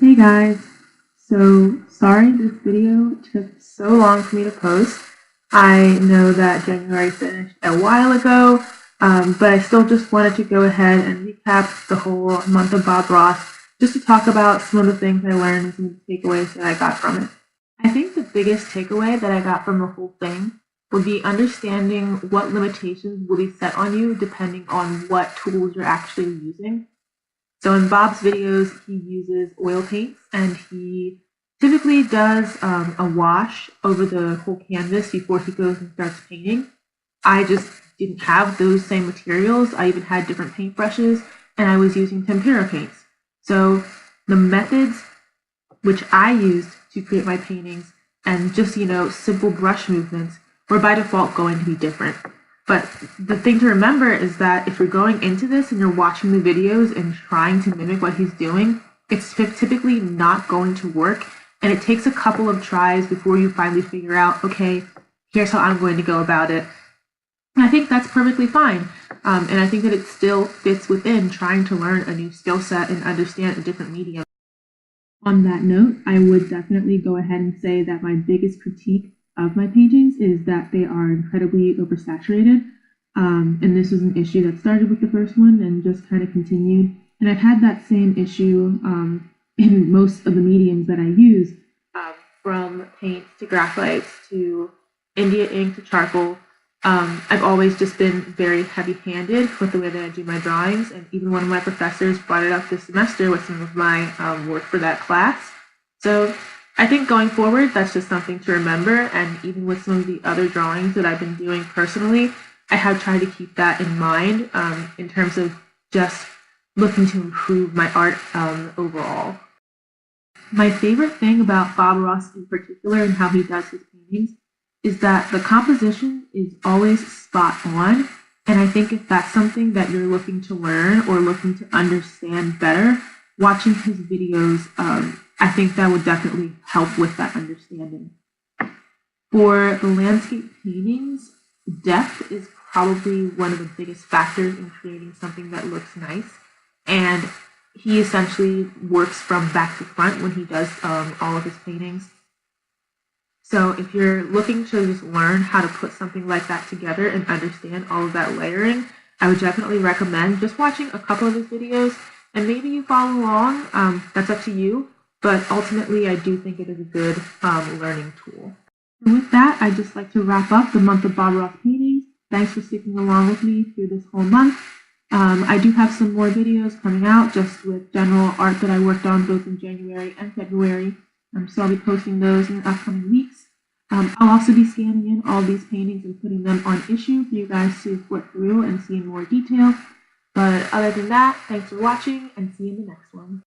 Hey guys, so sorry this video took so long for me to post. I know that January finished a while ago, but I still just wanted to go ahead and recap the whole month of Bob Ross just to talk about some of the things I learned and some of the takeaways that I got from it. I think the biggest takeaway that I got from the whole thing would be understanding what limitations will be set on you depending on what tools you're actually using. So in Bob's videos, he uses oil paints and he typically does a wash over the whole canvas before he goes and starts painting. I just didn't have those same materials. I even had different paintbrushes and I was using tempera paints. So the methods which I used to create my paintings and just, simple brush movements were by default going to be different. But the thing to remember is that if you're going into this and you're watching the videos and trying to mimic what he's doing, it's typically not going to work. And it takes a couple of tries before you finally figure out, okay, here's how I'm going to go about it. And I think that's perfectly fine. And I think that it still fits within trying to learn a new skill set and understand a different medium. On that note, I would definitely go ahead and say that my biggest critique of my paintings is that they are incredibly oversaturated. And this was an issue that started with the first one and just kind of continued. And I've had that same issue in most of the mediums that I use, from paints to graphites to India ink to charcoal. I've always just been very heavy-handed with the way that I do my drawings, and even one of my professors brought it up this semester with some of my work for that class. So I think going forward, that's just something to remember, and even with some of the other drawings that I've been doing personally, I have tried to keep that in mind in terms of just looking to improve my art overall. My favorite thing about Bob Ross in particular and how he does his paintings is that the composition is always spot on, and I think if that's something that you're looking to learn or looking to understand better, watching his videos, I think that would definitely help with that understanding. For the landscape paintings, depth is probably one of the biggest factors in creating something that looks nice, and he essentially works from back to front when he does all of his paintings. So if you're looking to just learn how to put something like that together and understand all of that layering, I would definitely recommend just watching a couple of his videos, and maybe you follow along. That's up to you, but ultimately I do think it is a good learning tool. And with that, I'd just like to wrap up the month of Bob Ross paintings. Thanks for sticking along with me through this whole month. I do have some more videos coming out just with general art that I worked on both in January and February. So I'll be posting those in the upcoming weeks. I'll also be scanning in all these paintings and putting them on Issuu for you guys to flip through and see in more detail. But other than that, thanks for watching and see you in the next one.